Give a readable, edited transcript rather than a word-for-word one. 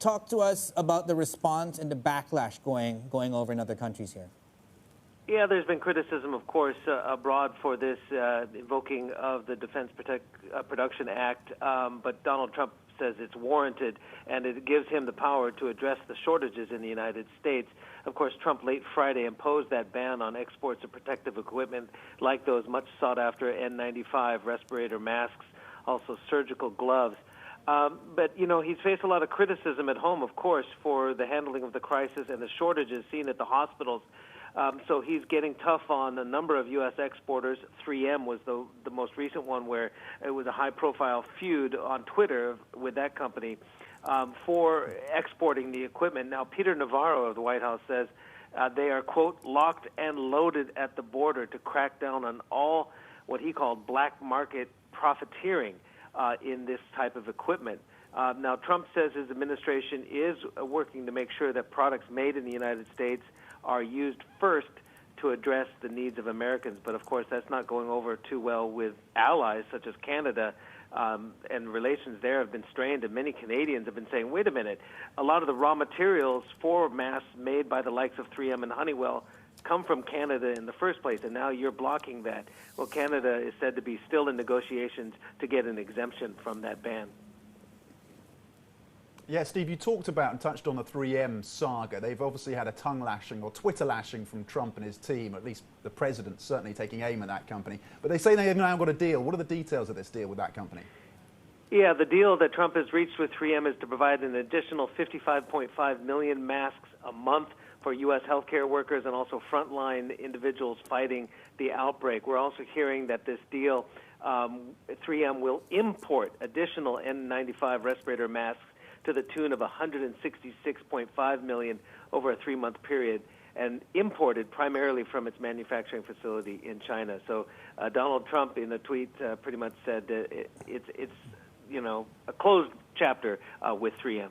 talk to us about the response and the backlash going over in other countries here. Yeah, there's been criticism, of course, abroad for this invoking of the Defense Production Act, but Donald Trump says it's warranted, and it gives him the power to address the shortages in the United States. Of course, Trump late Friday imposed that ban on exports of protective equipment like those much sought-after N95 respirator masks, also surgical gloves. But, you know, he's faced a lot of criticism at home, of course, for the handling of the crisis and the shortages seen at the hospitals. So he's getting tough on a number of U.S. exporters. 3M was the most recent one, where it was a high-profile feud on Twitter with that company for exporting the equipment. Now, Peter Navarro of the White House says they are, quote, locked and loaded at the border to crack down on all what he called black market profiteering in this type of equipment. Now, Trump says his administration is working to make sure that products made in the United States are used first to address the needs of Americans. But, of course, that's not going over too well with allies such as Canada, and relations there have been strained, and many Canadians have been saying, wait a minute, a lot of the raw materials for masks made by the likes of 3M and Honeywell come from Canada in the first place, and now you're blocking that. Well, Canada is said to be still in negotiations to get an exemption from that ban. Yeah, Steve, you talked about and touched on the 3M saga. They've obviously had a tongue lashing or Twitter lashing from Trump and his team, at least the president certainly taking aim at that company. But they say they have now got a deal. What are the details of this deal with that company? Yeah, the deal that Trump has reached with 3M is to provide an additional 55.5 million masks a month for U.S. healthcare workers and also frontline individuals fighting the outbreak. We're also hearing that this deal, 3M will import additional N95 respirator masks to the tune of 166.5 million over a 3-month period, and imported primarily from its manufacturing facility in China. So Donald Trump, in a tweet, pretty much said that it's you know, a closed chapter with 3M.